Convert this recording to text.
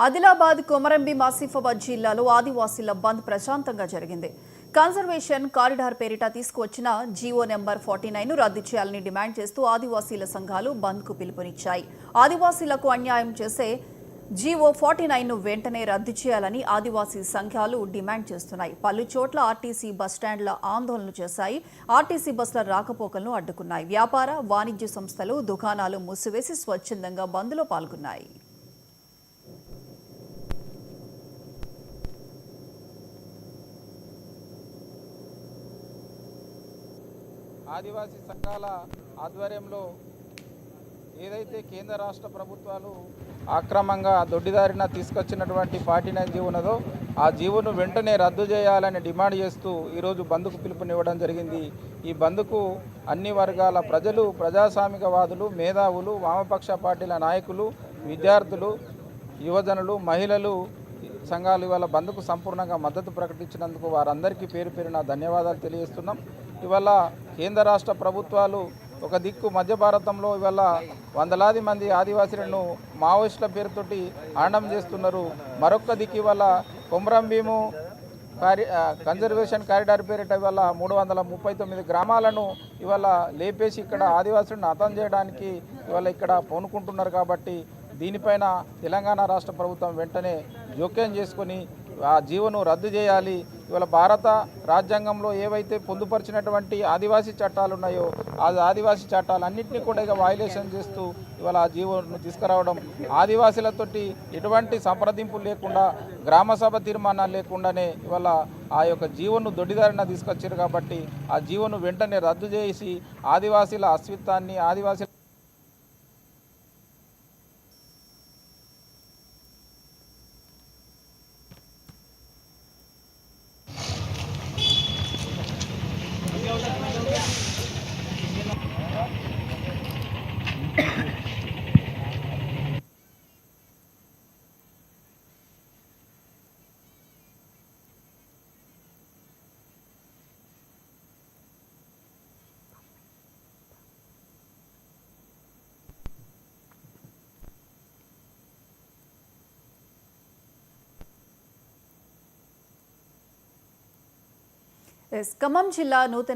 ఆదిలాబాద్ కొమరంభీం ఆసిఫాబాద్ జిల్లాలో ఆదివాసీల బంద్ ప్రశాంతంగా జరిగింది. కన్జర్వేషన్ కారిడార్ పేరిట తీసుకువచ్చిన జీవో నెంబర్ 49ను రద్దు చేయాలని డిమాండ్ చేస్తూ ఆదివాసీల సంఘాలు బంద్కు పిలుపునిచ్చాయి. ఆదివాసీలకు అన్యాయం చేసే జీవో 49ను వెంటనే రద్దు చేయాలని ఆదివాసీ సంఘాలు డిమాండ్ చేస్తున్నాయి. పలు చోట్ల ఆర్టీసీ బస్టాండ్ల ఆందోళనలు చేశాయి. ఆర్టీసీ బస్సుల రాకపోకలను అడ్డుకున్నాయి. వ్యాపార వాణిజ్య సంస్థలు దుకాణాలు మూసివేసి స్వచ్ఛందంగా బంద్లో పాల్గొన్నాయి. ఆదివాసీ సంఘాల ఆధ్వర్యంలో ఏదైతే కేంద్ర రాష్ట్ర ప్రభుత్వాలు అక్రమంగా దొడ్డిదారిన తీసుకొచ్చినటువంటి 49 జీవో ఉన్నదో ఆ జీవోను వెంటనే రద్దు చేయాలని డిమాండ్ చేస్తూ ఈరోజు బంద్కు పిలుపునివ్వడం జరిగింది. ఈ బంద్కు అన్ని వర్గాల ప్రజలు, ప్రజాస్వామికవాదులు, మేధావులు, వామపక్ష పార్టీల నాయకులు, విద్యార్థులు, యువజనులు, మహిళలు సంఘాలు ఇవాళ బంద్కు సంపూర్ణంగా మద్దతు ప్రకటించినందుకు వారందరికీ పేరు పేరున ధన్యవాదాలు తెలియజేస్తున్నాం. ఇవాళ కేంద్ర రాష్ట్ర ప్రభుత్వాలు ఒక దిక్కు మధ్య భారతంలో ఇవాళ వందలాది మంది ఆదివాసీలను మావోయిస్టుల పేరుతోటి ఆండం చేస్తున్నారు. మరొక దిక్కు ఇవాళ కొమరంభీము కన్జర్వేషన్ కారిడార్ పేరిట ఇవాళ 339 గ్రామాలను ఇవాళ లేపేసి ఇక్కడ ఆదివాసులను హతం చేయడానికి ఇవాళ ఇక్కడ పూనుకుంటున్నారు. కాబట్టి దీనిపైన తెలంగాణ రాష్ట్ర ప్రభుత్వం వెంటనే జోక్యం చేసుకొని ఆ జీవోను రద్దు చేయాలి. ఇవాళ భారత రాజ్యాంగంలో ఏవైతే పొందుపరిచినటువంటి ఆదివాసీ చట్టాలు ఉన్నాయో ఆ ఆదివాసీ చట్టాలన్నింటినీ కూడా ఇక వైలేషన్ చేస్తూ ఇవాళ ఆ జీవోను తీసుకురావడం, ఆదివాసీలతోటి ఎటువంటి సంప్రదింపులు లేకుండా, గ్రామసభ తీర్మానాలు లేకుండానే ఇవాళ ఆ యొక్క జీవోను దొడ్డిదారిన తీసుకొచ్చారు. కాబట్టి ఆ జీవోను వెంటనే రద్దు చేసి ఆదివాసీల అస్తిత్వాన్ని, ఆదివాసీ ఖమ్మం జిల్లా నూతన